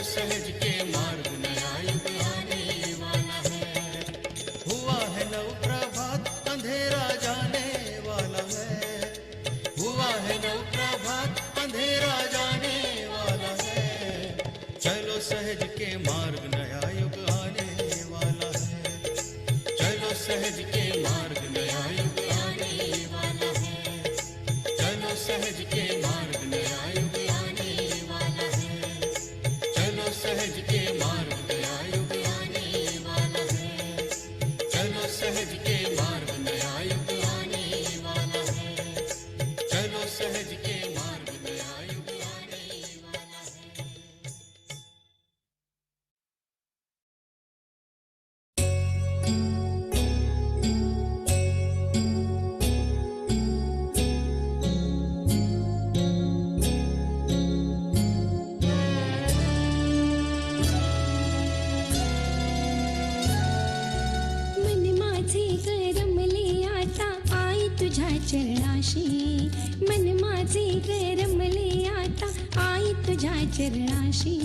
सहज के मार्ग नया युग आने वाला है। हुआ है नव प्रभात अंधेरा जाने वाला है। हुआ है नव प्रभात अंधेरा जाने वाला है। चलो सहज के मार्ग नया युग आने वाला है। चलो सहज के मार्ग नया युग आने वाला है। चलो सहज के मार्ग नया युग आने वाला है। चलो सहज के मार्ग नया युग आने वाला है। चलो सहज के मार्ग नया युग आने वाला है। चलो सहज के मार्ग नया युग आने वाला है। मन माझे गरमले आता आई तुझ्या चरणाशी। मन माझे गरमले आता आई तुझ्या चरणाशी।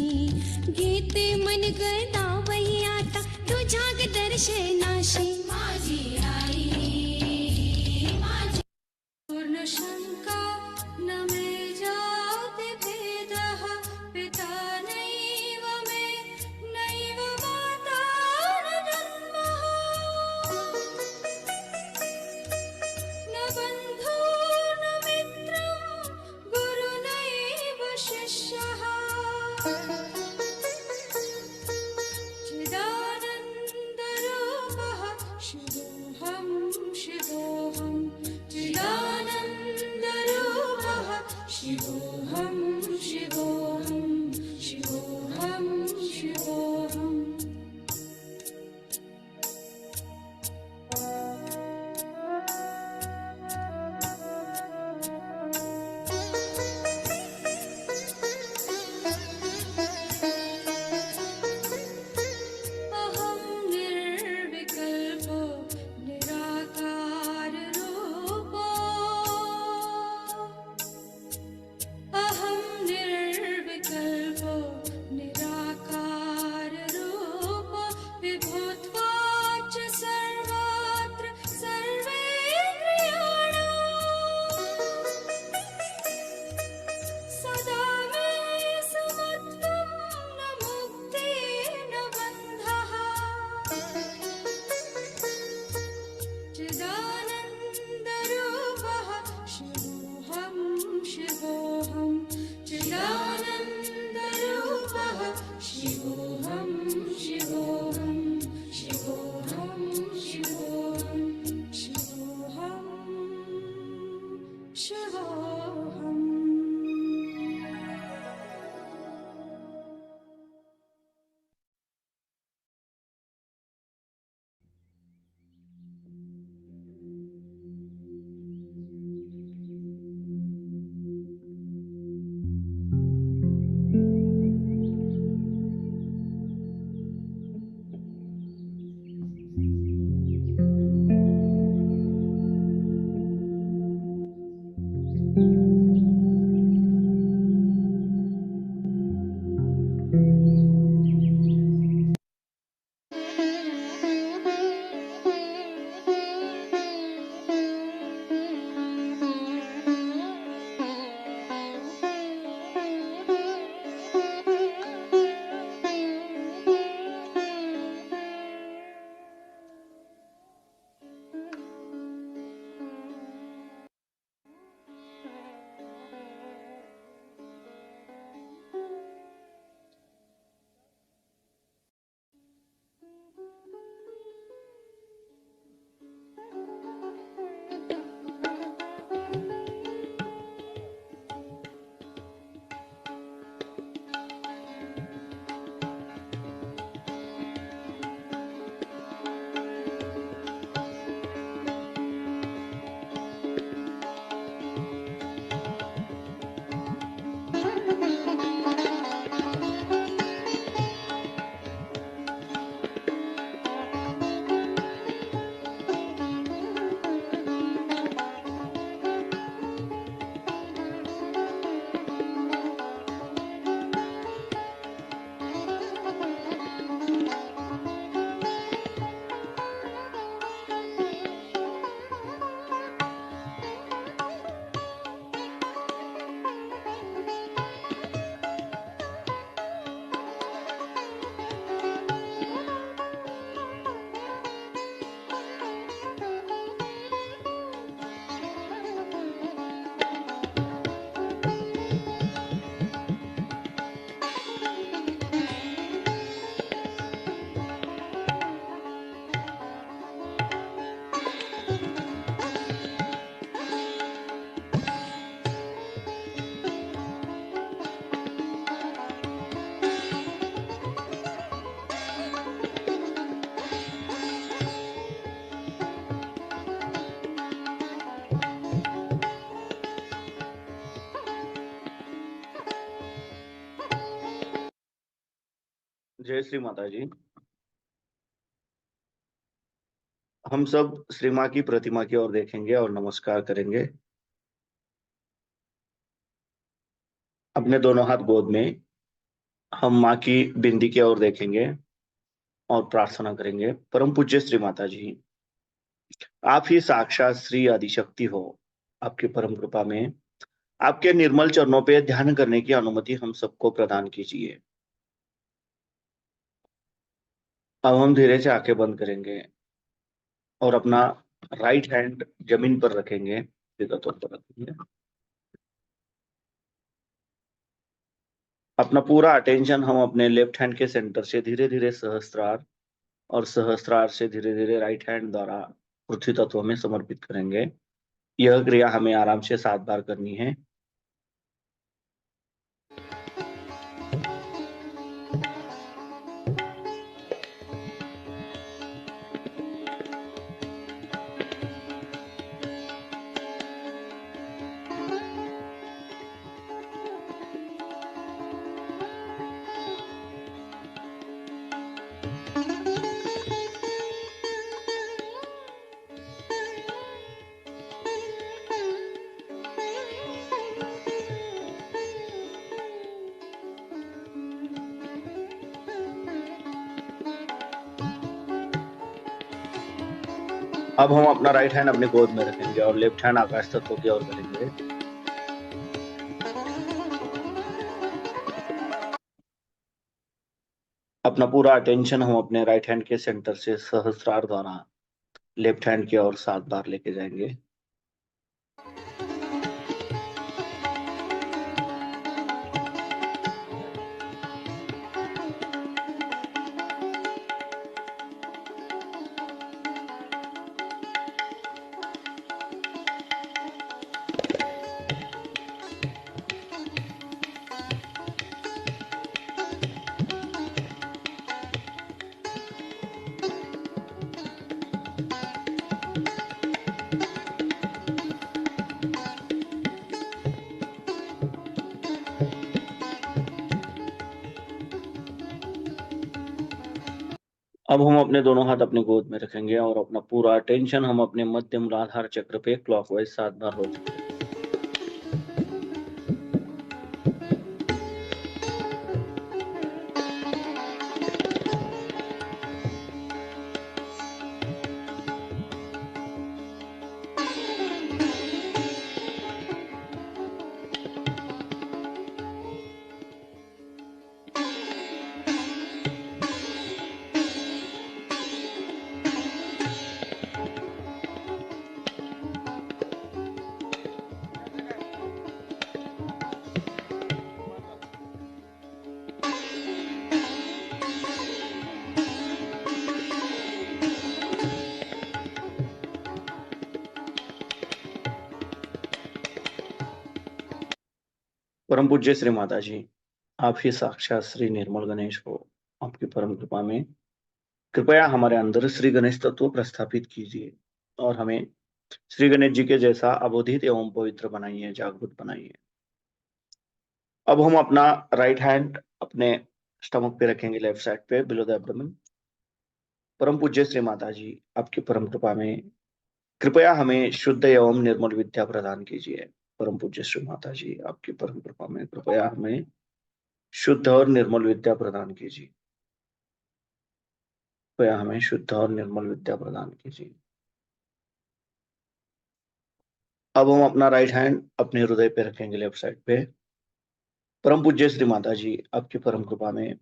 घेते मन गदावई आता तुझ्या दर्शनाशी। माझी आई माझी पूर्ण शंका न मे जाति भेदः। पिता नैव मे नैव माता न जन्मः। न बन्धो न मित्रं गुरुनैव शिष्यः। चिदानन्दरूपः शिवोऽहं शिवोऽहं। चिदानन्दरूपः शिवोऽहं शिवोऽहं। शिवोऽहं शिवोऽहम्। अहं निर्विकल्पो जय श्री माता जी। हम सब श्री माँ की प्रतिमा की ओर देखेंगे और नमस्कार करेंगे। अपने दोनों हाथ गोद में हम माँ की बिंदी की ओर देखेंगे और प्रार्थना करेंगे। परम पूज्य श्री माता जी, आप ही साक्षात श्री आदिशक्ति हो। आपकी परम कृपा में आपके निर्मल चरणों पे ध्यान करने की अनुमति हम सबको प्रदान कीजिए। अब हम धीरे से आंखें बंद करेंगे और अपना राइट हैंड जमीन पर रखेंगे, सीधा तौर पर रखेंगे। अपना पूरा अटेंशन हम अपने लेफ्ट हैंड के सेंटर से धीरे धीरे सहस्त्रार और सहस्त्रार से धीरे धीरे राइट हैंड द्वारा पृथ्वी तत्व में समर्पित करेंगे। यह क्रिया हमें आराम से 7 बार करनी है। अब हम अपना राइट हैंड अपने गोद में रखेंगे और लेफ्ट हैंड आकाश तत्व की ओर करेंगे। अपना पूरा अटेंशन हम अपने राइट हैंड के सेंटर से सहस्त्रार द्वारा लेफ्ट हैंड की ओर 7 बार लेके जाएंगे। अब हम अपने दोनों हाथ अपने गोद में रखेंगे और अपना पूरा अटेंशन हम अपने मध्य मूलाधार चक्र पे क्लॉकवाइज 7 बार रोटेंगे। परम पूज्य श्री माता जी, आप ही साक्षात श्री निर्मल गणेश हो। आपकी परम कृपा में कृपया हमारे अंदर श्री गणेश तत्व प्रस्थापित कीजिए और हमें श्री गणेश जी के जैसा अबोधित एवं पवित्र बनाइए, जागृत बनाइए। अब हम अपना राइट हैंड अपने स्टमक पे रखेंगे, लेफ्ट साइड पे बिलो द एब्डोमेन। परम पूज्य श्री माता जी, आपकी परम कृपा में कृपया हमें शुद्ध एवं निर्मल विद्या प्रदान कीजिए। परम पूज्य श्री माता जी, आपकी परम कृपा में कृपया हमें शुद्ध और निर्मल विद्या प्रदान कीजिए। कृपया हमें शुद्ध और निर्मल विद्या प्रदान कीजिए। अब हम अपना राइट हैंड अपने हृदय पे रखेंगे, लेफ्ट साइड पे। परम पूज्य श्री माता जी, आपकी परम कृपा में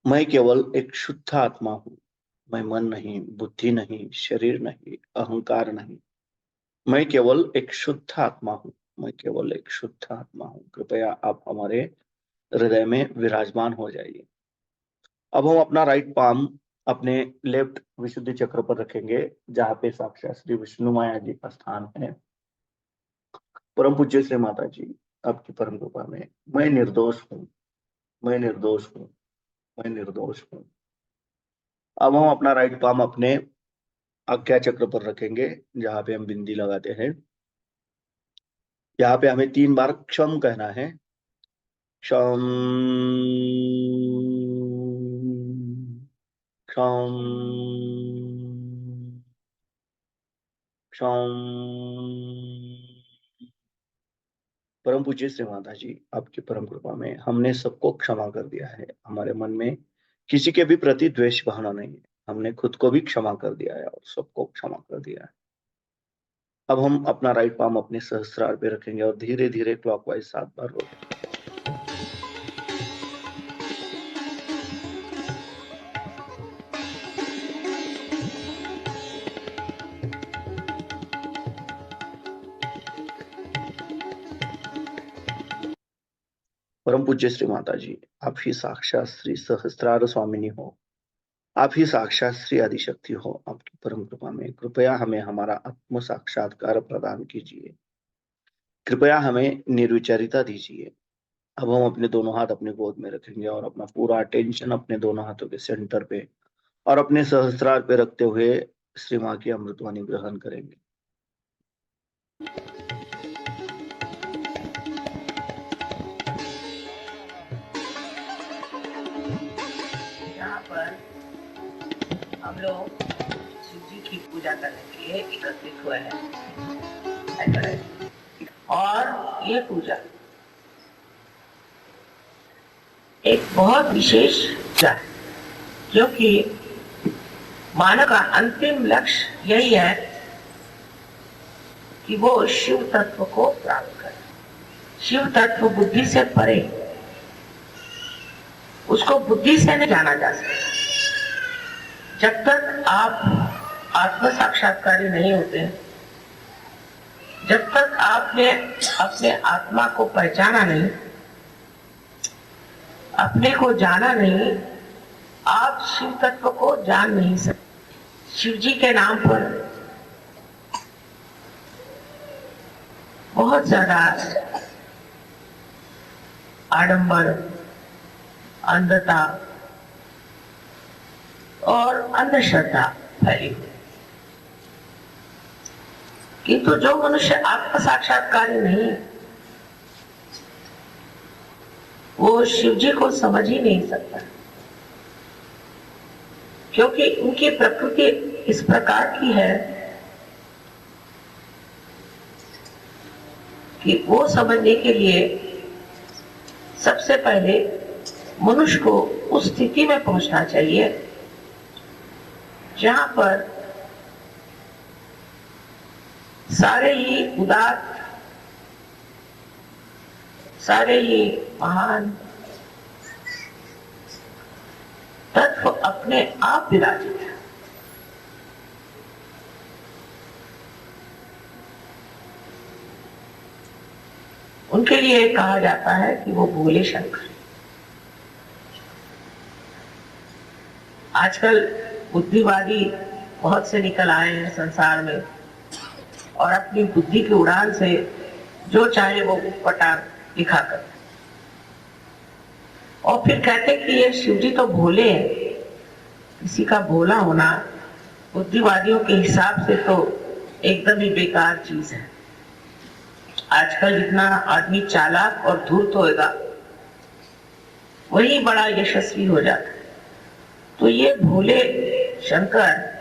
मैं केवल एक शुद्ध आत्मा हूँ। मैं मन नहीं, बुद्धि नहीं, शरीर नहीं, अहंकार नहीं। मैं केवल एक शुद्ध आत्मा हूँ। मैं केवल एक शुद्ध आत्मा हूँ। कृपया आप हमारे हृदय में विराजमान हो जाइए। अब हम अपना राइट पाम अपने लेफ्ट विशुद्धि चक्र पर रखेंगे, जहाँ पे साक्षात श्री विष्णु माया जी का स्थान है। परम पूज्य श्री माता जी, आपकी परम कृपा में मैं निर्दोष हूँ। मैं निर्दोष हूँ। मैं निर्दोष हूँ। अब हम अपना राइट पाम अपने आज्ञा चक्र पर रखेंगे, जहाँ पे हम बिंदी लगाते हैं। यहाँ पे हमें 3 बार क्षम कहना है। क्षम शाम शाम। परम पूज्य श्री माता जी, आपकी परम कृपा में हमने सबको क्षमा कर दिया है। हमारे मन में किसी के भी प्रति द्वेष भावना नहीं है। हमने खुद को भी क्षमा कर दिया है और सबको क्षमा कर दिया है। अब हम अपना राइट पाम अपने सहस्त्रार पे रखेंगे और धीरे धीरे क्लॉकवाइज 7 बार रोटेंगे। परम पूज्य श्री माता जी, आप ही साक्षात श्री सहस्त्रार स्वामिनी हो। आप ही साक्षात श्री आदिशक्ति हो। आपकी परम कृपा में कृपया हमें हमारा आत्म साक्षात्कार प्रदान कीजिए। कृपया हमें निर्विचारिता दीजिए। अब हम अपने दोनों हाथ अपने गोद में रखेंगे और अपना पूरा अटेंशन अपने दोनों हाथों के सेंटर पे और अपने सहस्त्रार पे रखते हुए श्री माँ की अमृतवाणी ग्रहण करेंगे। यहाँ पर हम लोग शिव जी की पूजा करने के लिए एकत्रित हुए हैं और ये पूजा एक बहुत विशेष पूजा है, क्योंकि मानव का अंतिम लक्ष्य यही है कि वो शिव तत्व को प्राप्त करे। शिव तत्व बुद्धि से परे, उसको बुद्धि से नहीं जाना जा सकता। जब तक आप आत्म साक्षात्कारी नहीं होते, जब तक आपने अपने आत्मा को पहचाना नहीं, अपने को जाना नहीं, आप शिव तत्व को जान नहीं सकते। शिव जी के नाम पर बहुत ज्यादा आडंबर, अंधता और अंधश्रद्धा फैली हुई। किंतु जो मनुष्य आत्म साक्षात्कारी नहीं, वो शिव जी को समझ ही नहीं सकता, क्योंकि उनकी प्रकृति इस प्रकार की है कि वो समझने के लिए सबसे पहले मनुष्य को उस स्थिति में पहुंचना चाहिए जहां पर सारे ही उदात्त, सारे ही महान तत्व अपने आप विराजित है। उनके लिए कहा जाता है कि वो भोले शंकर। आजकल बुद्धिवादी बहुत से निकल आए हैं संसार में और अपनी बुद्धि की उड़ान से जो चाहे वो पटार दिखाकर, और फिर कहते कि ये शिव जी तो भोले हैं। किसी का भोला होना बुद्धिवादियों के हिसाब से तो एकदम ही बेकार चीज है। आजकल जितना आदमी चालाक और धूर्त होएगा, वही बड़ा यशस्वी हो जाता है। तो ये भोले शंकर,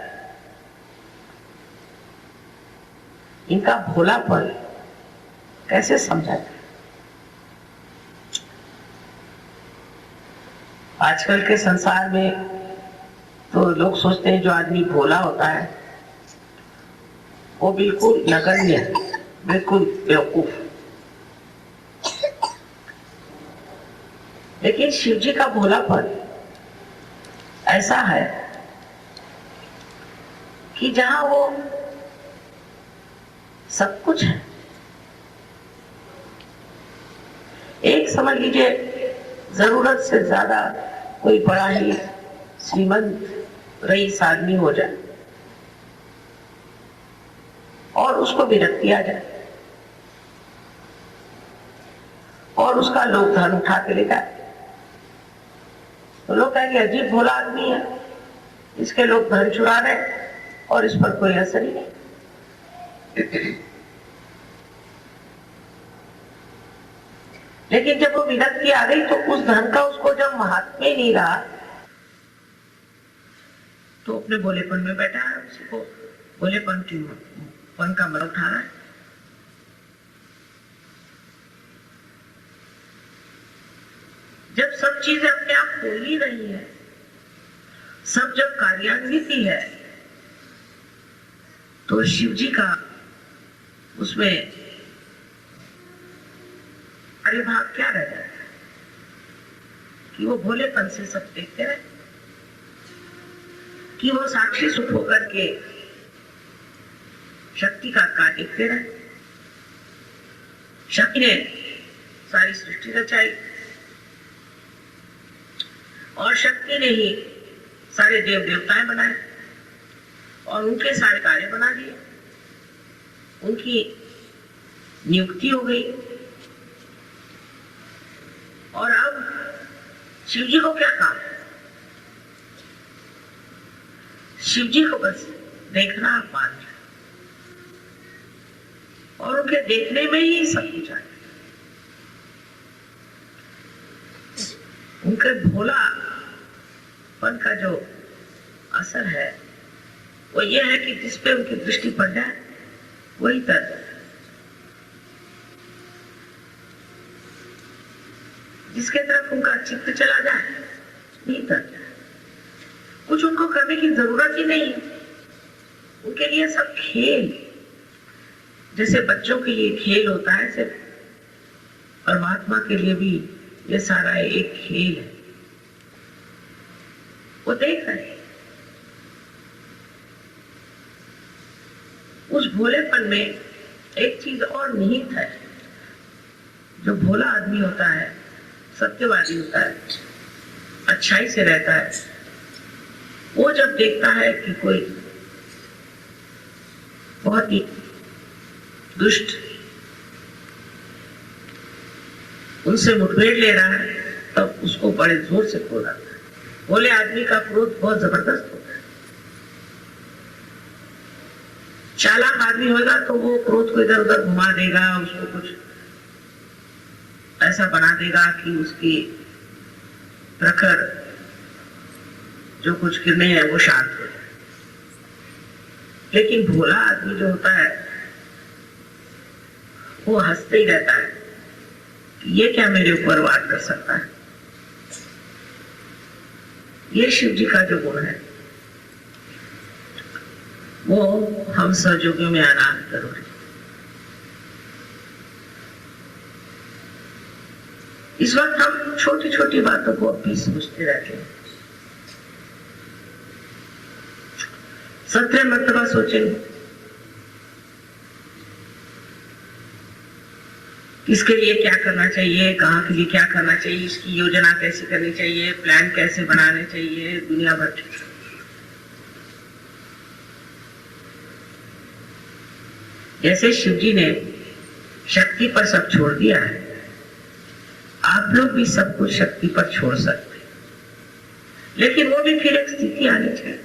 इनका भोलापन कैसे समझा जाए? आजकल के संसार में तो लोग सोचते हैं जो आदमी भोला होता है वो बिल्कुल नगण्य, बिल्कुल बेवकूफ। लेकिन शिव जी का भोलापन ऐसा है कि जहां वो सब कुछ है। एक समझ लीजिए जरूरत से ज्यादा कोई बड़ा ही श्रीमंत रईस आदमी हो जाए और उसको विरक्ति आ जाए और उसका लोग धन उठा के ले जाए, तो लोग कहेंगे अजीब भोला आदमी है, इसके लोग धन चुरा रहे और इस पर कोई असर ही नहीं। लेकिन जब वो विरक्ति आ गई तो उस धन का उसको जब महात्म्य ही नहीं रहा, तो अपने भोलेपन में बैठा है, उसी को भोलेपन का मजा उठा रहा है। जब सब चीजें अपने आप हो ही रही है, सब जब कार्यान्वित ही है, तो शिव जी का उसमें कार्यभाग क्या रह जाए कि वो भोलेपन से सब देखते रहे, कि वो साक्षी सुख होकर के शक्ति का कार्य देखते रहे। शक्ति ने सारी सृष्टि रचाई और शक्ति ने ही सारे देव देवताएं बनाए और उनके सारे कार्य बना दिए, उनकी नियुक्ति हो गई। और अब शिव जी को क्या काम है? शिव जी को बस देखना मान है और उनके देखने में ही सब कुछ आए। उनके भोलापन का जो असर है वो ये है कि जिस पे उनकी दृष्टि पड़ जाए वही तर्क है, जिसके तरफ उनका चित्त चला जाए नहीं तर्क है। कुछ उनको करने की जरूरत ही नहीं है, उनके लिए सब खेल, जैसे बच्चों के लिए खेल होता है, सिर्फ परमात्मा के लिए भी ये सारा एक खेल है। वो देख रहे हैं उस भोलेपन में एक चीज और निहित है। जो भोला आदमी होता है, सत्यवादी होता है, अच्छाई से रहता है, वो जब देखता है कि कोई बहुत ही दुष्ट उनसे मुठभेड़ ले रहा है, तब उसको बड़े जोर से क्रोध आता है। भोले आदमी का क्रोध बहुत जबरदस्त होता है। चालाक आदमी होगा तो वो क्रोध को इधर उधर घुमा देगा, उसको कुछ ऐसा बना देगा कि उसकी प्रखर जो कुछ किरणें हैं वो शांत हो जाए। लेकिन भोला आदमी जो होता है वो हंसते ही रहता है कि ये क्या मेरे ऊपर वार कर सकता है। ये शिव जी का जो गुण है वो हम सहयोगियों में आना जरूरी। इस वक्त हम छोटी छोटी बातों को अपनी सोचते रहते हैं। 17 मरतबा सोचेंगे इसके लिए क्या करना चाहिए, कहाँ के लिए क्या करना चाहिए, इसकी योजना कैसे करनी चाहिए, प्लान कैसे बनाने चाहिए, दुनिया भर की। जैसे शिव जी ने शक्ति पर सब छोड़ दिया है, आप लोग भी सब कुछ शक्ति पर छोड़ सकते हैं, लेकिन वो भी फिर एक स्थिति आनी चाहिए,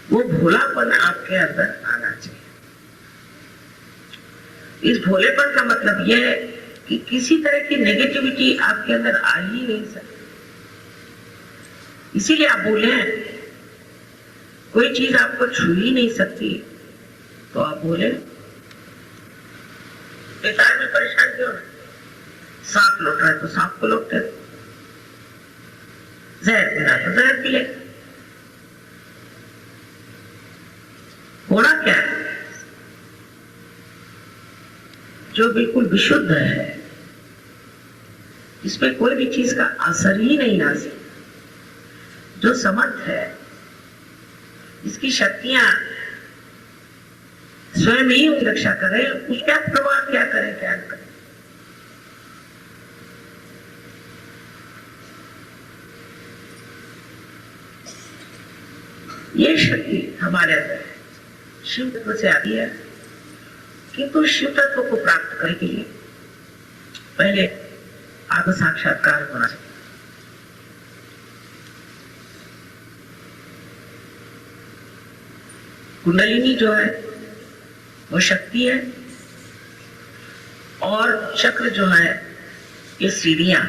वो भोलापन आपके अंदर आना चाहिए। इस भोलेपन का मतलब यह है कि किसी तरह की नेगेटिविटी आपके अंदर आ ही नहीं सकती। इसीलिए आप बोले हैं कोई चीज आपको छू ही नहीं सकती, तो आप बोले बेकार में परेशान क्यों है? सांप लौट रहा है तो सांप को लौटते, जहर पीना तो जहर पी ले। होना क्या है? जो बिल्कुल विशुद्ध है, इसमें कोई भी चीज का असर ही नहीं आ सकता, जो समर्थ है, इसकी शक्तियां स्वयं ही रक्षा करें, उसका प्रभाव क्या करें क्या करें। ये शक्ति हमारे अंदर शिव तत्व से आती है, किंतु शिव तत्व को प्राप्त करने के लिए पहले आत्म साक्षात्कार होना चाहिए। कुंडलिनी जो है वो शक्ति है, और चक्र जो है ये सीढ़ियां,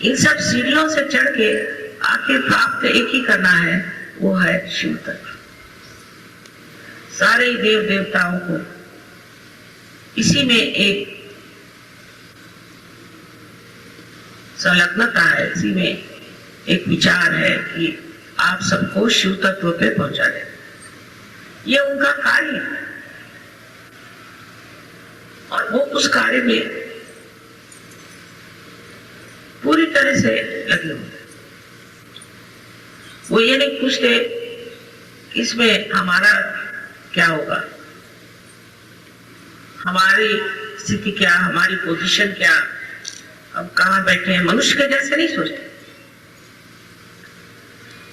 इन सब सीढ़ियों से चढ़ के आखिर आखिर प्राप्त एक ही करना है, वो है शिव तत्व। सारे देव देवताओं को इसी में एक संलग्नता है, इसी में एक विचार है कि आप सबको शिव तत्व पे पहुंचा दें। ये उनका कार्य है और वो उस कार्य में पूरी तरह से लगे हुए। वो ये नहीं पूछते इसमें हमारा क्या होगा, हमारी स्थिति क्या, हमारी पोजीशन क्या, हम कहाँ बैठे हैं। मनुष्य के जैसे नहीं सोचते,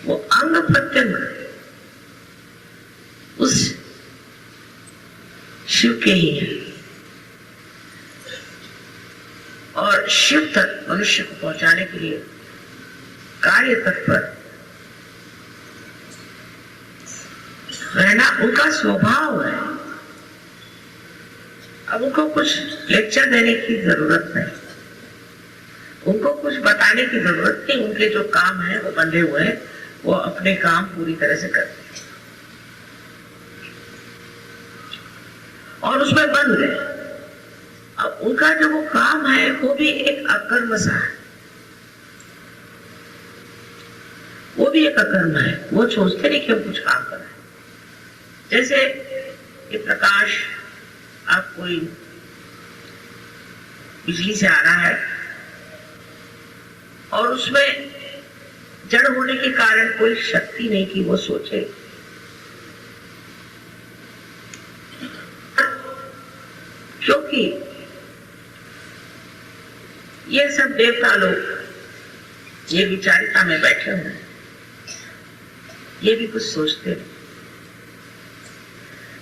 वो अंग प्रत्यंग उस शिव के ही है और शिव तक मनुष्य को पहुंचाने के लिए कार्य तत्पर रहना उनका स्वभाव है। अब उनको कुछ लेक्चर देने की जरूरत नहीं, उनको कुछ बताने की जरूरत नहीं। उनके जो काम है वो बंधे हुए हैं, वो अपने काम पूरी तरह से करते हैं और उसमें बंद गए। अब उनका जो वो काम है वो भी एक अकर्म सा है, वो भी एक अकर्म है। वो सोचते नहीं कि हम कुछ काम कर रहे हैं। जैसे ये प्रकाश आप कोई बिजली से आ रहा है और उसमें जड़ होने के कारण कोई शक्ति नहीं कि वो सोचे। क्योंकि ये सब देवता लोग ये विचारिता में बैठे हुए हैं, ये भी कुछ सोचते नहीं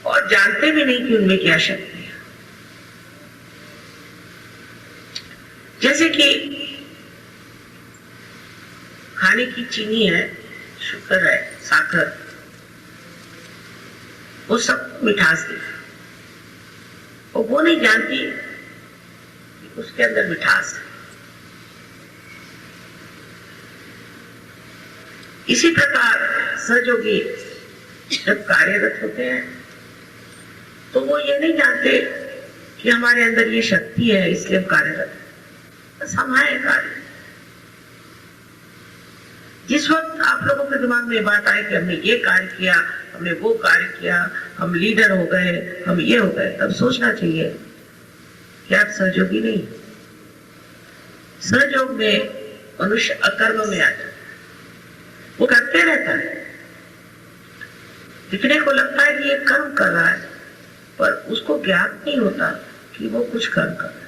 और जानते भी नहीं कि उनमें क्या शक्ति है। जैसे कि खाने की चीनी है, शुगर है, साकर, वो सब मिठास देती, और वो नहीं जानती कि उसके अंदर मिठास है। इसी प्रकार सहयोगी जब कार्यरत होते हैं तो वो ये नहीं जानते कि हमारे अंदर ये शक्ति है इसलिए हम कार्यरत हैं, बस हमारे कार्य। जिस वक्त आप लोगों के दिमाग में बात आए कि हमने ये कार्य किया, हमने वो कार्य किया, हम लीडर हो गए, हम ये हो गए, तब सोचना चाहिए कि आप सहयोगी नहीं। सहयोग में मनुष्य अकर्म में आ जाता है, वो करते रहता है, दिखने को लगता है कि ये कर्म कर रहा है, पर उसको ज्ञात नहीं होता कि वो कुछ कर्म कर रहा है।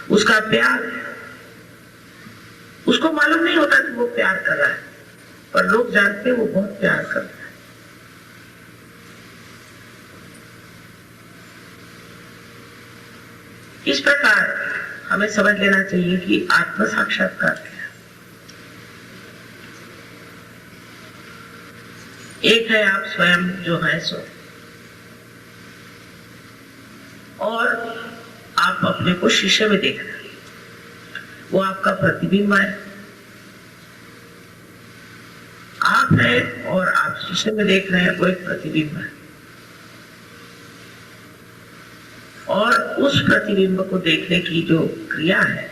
उसका प्यार, उसको मालूम नहीं होता कि वो प्यार कर रहा है, पर लोग जानते हैं वो बहुत प्यार कर रहा है। इस प्रकार हमें समझ लेना चाहिए कि आत्म साक्षात्कार क्या है। एक है आप स्वयं जो है सो, और आप अपने को शीशे में देख रहे हैं, वो आपका प्रतिबिंब है। आप है और आप शीशे में देख रहे हैं, वो एक प्रतिबिंब है। और उस प्रतिबिंब को देखने की जो क्रिया है,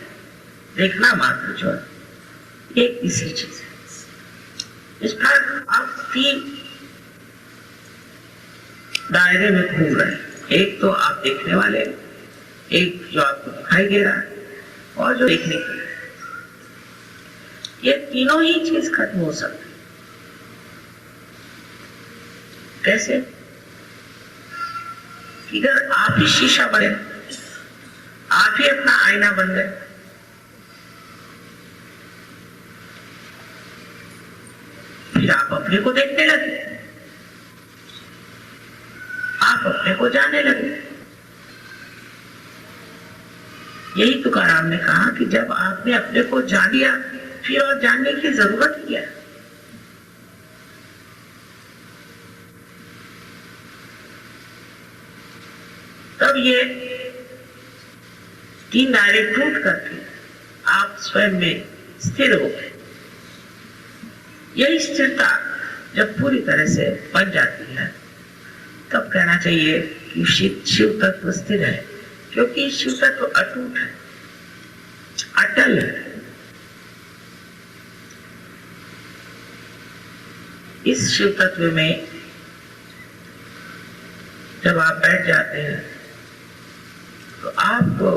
देखना मात्र जो है, ये तीसरी चीज है। इस पर आप तीन दायरे में घूम रहे हैं। एक तो आप देखने वाले, एक जो आपको दिखाई दे रहा है, और जो देखने के लिए। ये तीनों ही चीज खत्म हो सकती। कैसे? इधर आप ही शीशा बने, आप ही अपना आईना बन गए। फिर आप अपने को देखने लगे, आप अपने को जानने लगे। यही तुकाराम ने कहा कि जब आपने अपने को जान लिया, फिर और जानने की जरूरत क्या है। तब ये तीन दायरे टूट करके आप स्वयं में स्थिर हो गए। यही स्थिरता जब पूरी तरह से बन जाती है तब कहना चाहिए कि शिव तत्व स्थिर है, क्योंकि शिव तत्व अटूट है, अटल है। इस शिव तत्व में जब आप बैठ जाते हैं तो आपको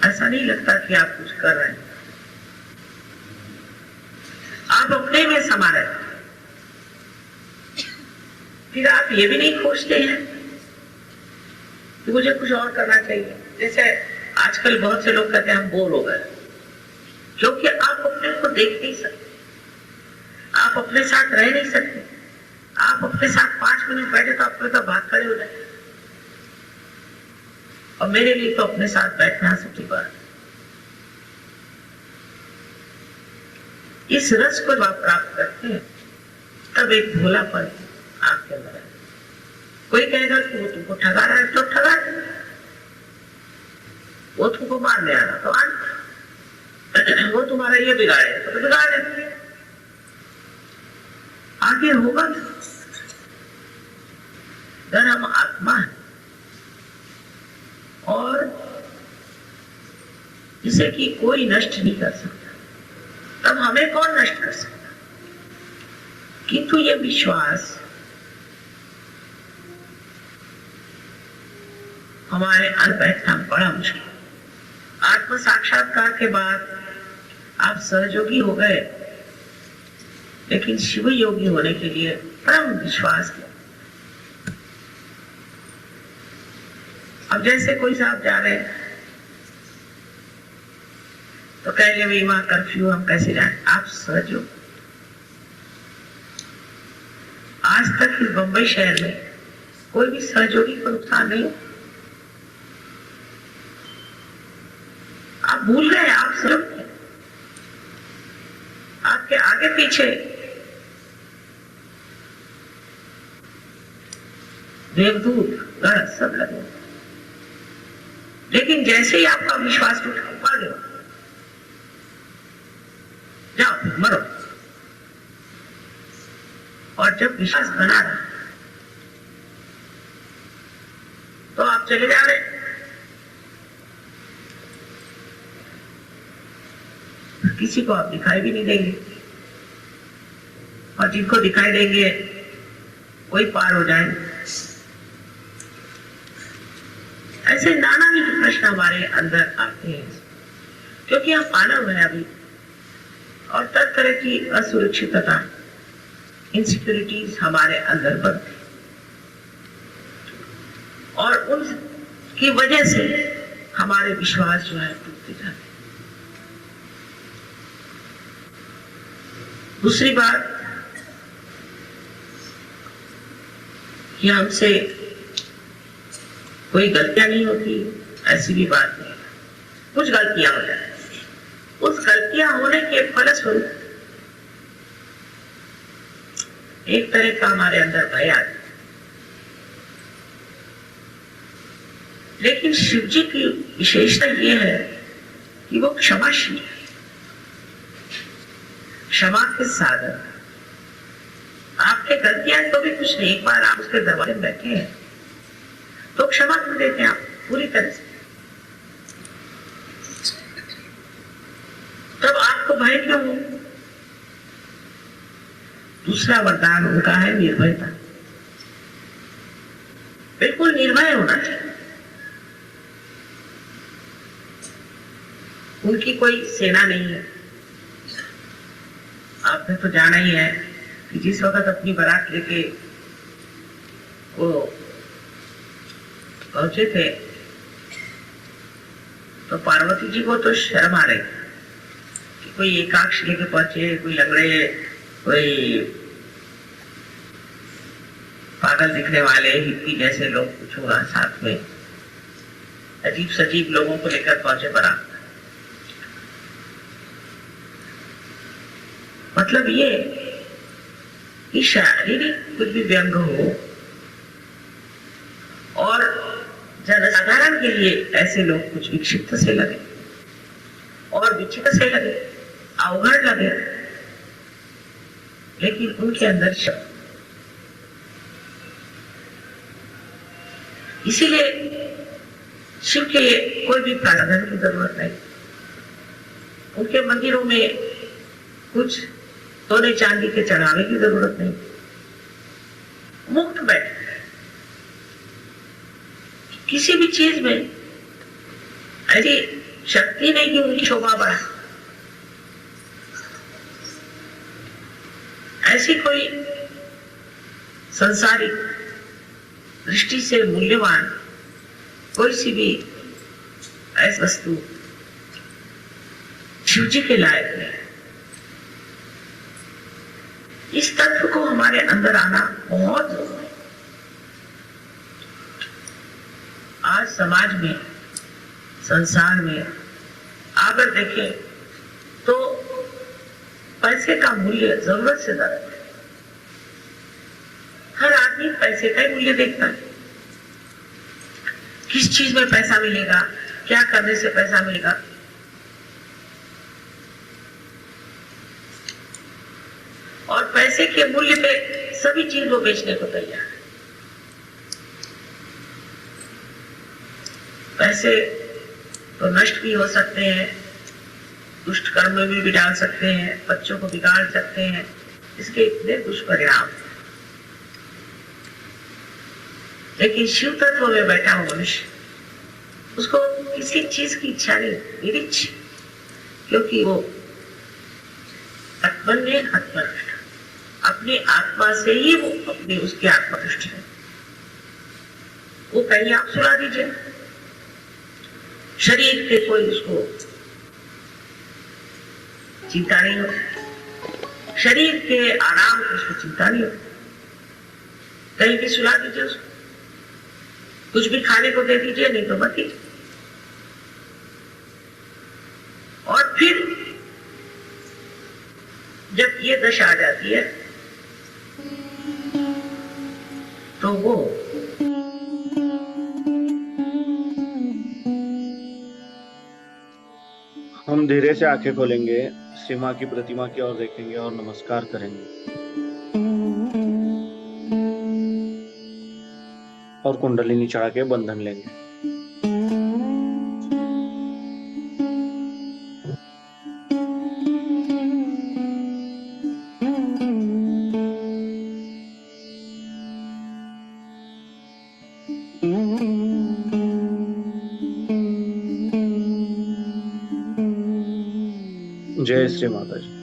ऐसा नहीं लगता कि आप कुछ कर रहे हैं, आप अपने में समा रहते हैं। फिर आप ये भी नहीं खोजते हैं कि मुझे कुछ और करना चाहिए। जैसे आजकल बहुत से लोग कहते हैं हम बोर हो गए, क्योंकि आप अपने को देख नहीं सकते, आप अपने साथ रह नहीं सकते। आप अपने साथ 5 मिनट बैठे तो आपको तो भाग खड़े हो जाए। और मेरे लिए तो अपने साथ बैठना सबसे बड़ा, इस रस को जब आप प्राप्त करते हैं तब एक भोलापन आपके अंदर है। कोई कहेगा कि वो तुमको ठगा रहा है तो ठगा रहा है, वो तुमको मारने आ रहा तो आ, वो तुम्हारा ये बिगाड़े तो बिगाड़े, आगे होगा। अगर हम आत्मा है और जिसे कि कोई नष्ट नहीं कर सकता, तब हमें कौन नष्ट कर सकता। किंतु ये विश्वास हमारे अंदर बैठना बड़ा मुश्किल। आत्म साक्षात्कार के बाद आप सहयोगी हो गए, लेकिन शिव योगी होने के लिए परम विश्वास किया। अब जैसे कोई साहब जा रहे हैं तो कहेंगे भाई वहां कर्फ्यू, हम कैसे जाएं। आप सहयोग, आज तक इस बंबई शहर में कोई भी सहयोगी को नुकसान नहीं। आप भूल गए, आप सहयोग, आपके आगे पीछे देवदूत गण सब लगे, लेकिन जैसे ही आपका विश्वास उठा गया, जाओ मरो। और जब विश्वास बना रहा तो आप चले जा रहे। किसी को आप दिखाई भी नहीं देंगे, और जिनको दिखाई देंगे वही पार हो जाएंगे। ऐसे नाना भी प्रश्न हमारे अंदर आते हैं, क्योंकि हम मानव है अभी, और तरह तरह की असुरक्षितता, इनसिक्योरिटीज हमारे अंदर बनती, और उनकी वजह से हमारे विश्वास जो है टूटते जाते। दूसरी बात, कि हमसे कोई गलतियां नहीं होती, ऐसी भी बात नहीं। कुछ गलतियां हो जाती, उस गलतियां होने के फलस्वरूप एक तरह का हमारे अंदर भय आता। लेकिन शिव जी की विशेषता ये है कि वो क्षमाशील है, क्षमा के सागर। आपके गलतियां तो भी कुछ नहीं, एक बार आप उसके दरबार में बैठे हैं तो क्षमा कर देते हैं आप पूरी तरह से। तब आपको भय क्यों हो? दूसरा वरदान उनका है निर्भयता। बिल्कुल निर्भय होना चाहिए। उनकी कोई सेना नहीं है। आपने तो जाना ही है कि जिस वक्त अपनी बारात लेके वो पहुंचे थे तो पार्वती जी को तो शर्म आ रही कि कोई एकाक्ष लेके पहुंचे, कोई लंगड़े, कोई पागल दिखने वाले हिप्पी जैसे लोग कुछ होगा साथ में, अजीब सजीब लोगों को लेकर पहुंचे बारात। मतलब ये कि शारीरिक कुछ भी व्यंग हो और जनसाधारण के लिए ऐसे लोग कुछ विक्षिप्त से लगे और विचित्र से लगे। अवघड़ लगे, लेकिन उनके अंदर शब्द। इसीलिए शिव के लिए कोई भी प्रार्थना की जरूरत नहीं। उनके मंदिरों में कुछ सोने चांदी के चढ़ावे की जरूरत नहीं, मुक्त बैठे। किसी भी चीज में ऐसी शक्ति नहीं कि उनकी शोभा बढ़ा, ऐसी कोई संसारिक दृष्टि से मूल्यवान कोई सी भी ऐसी वस्तु शिव जी के लायक नहीं। इस तत्व को हमारे अंदर आना बहुत जरूरी है। आज समाज में, संसार में अगर देखें तो पैसे का मूल्य जरूरत से ज्यादा है। हर आदमी पैसे का ही मूल्य देखता है। किस चीज में पैसा मिलेगा, क्या करने से पैसा मिलेगा। और पैसे के मूल्य पे सभी चीज वो बेचने को तैयार है। पैसे तो नष्ट भी हो सकते हैं, दुष्ट कर्म में भी डाल सकते हैं, बच्चों को बिगाड़ सकते हैं। इसके इतने दुष्परिणाम। लेकिन शिव तत्व में बैठा हो मनुष्य, उसको किसी चीज की इच्छा नहीं, निरीक्ष, क्योंकि वो आत्मन्य आत्मनिष्ठ, अपनी आत्मा से ही वो अपने उसके आत्मनिष्ठ है। वो कहीं आप सुना दीजिए, शरीर के कोई उसको चिंता नहीं हो, शरीर के आराम की उसको चिंता नहीं हो। कहीं भी सुला दीजिए उसको, कुछ भी खाने को दे दीजिए, नहीं तो मत दीजिए। और फिर जब ये दशा आ जाती है तो वो हम धीरे से आंखें खोलेंगे, सीमा की प्रतिमा की ओर देखेंगे और नमस्कार करेंगे और कुंडलिनी चढ़ा के बंधन लेंगे। जय श्री माता जी।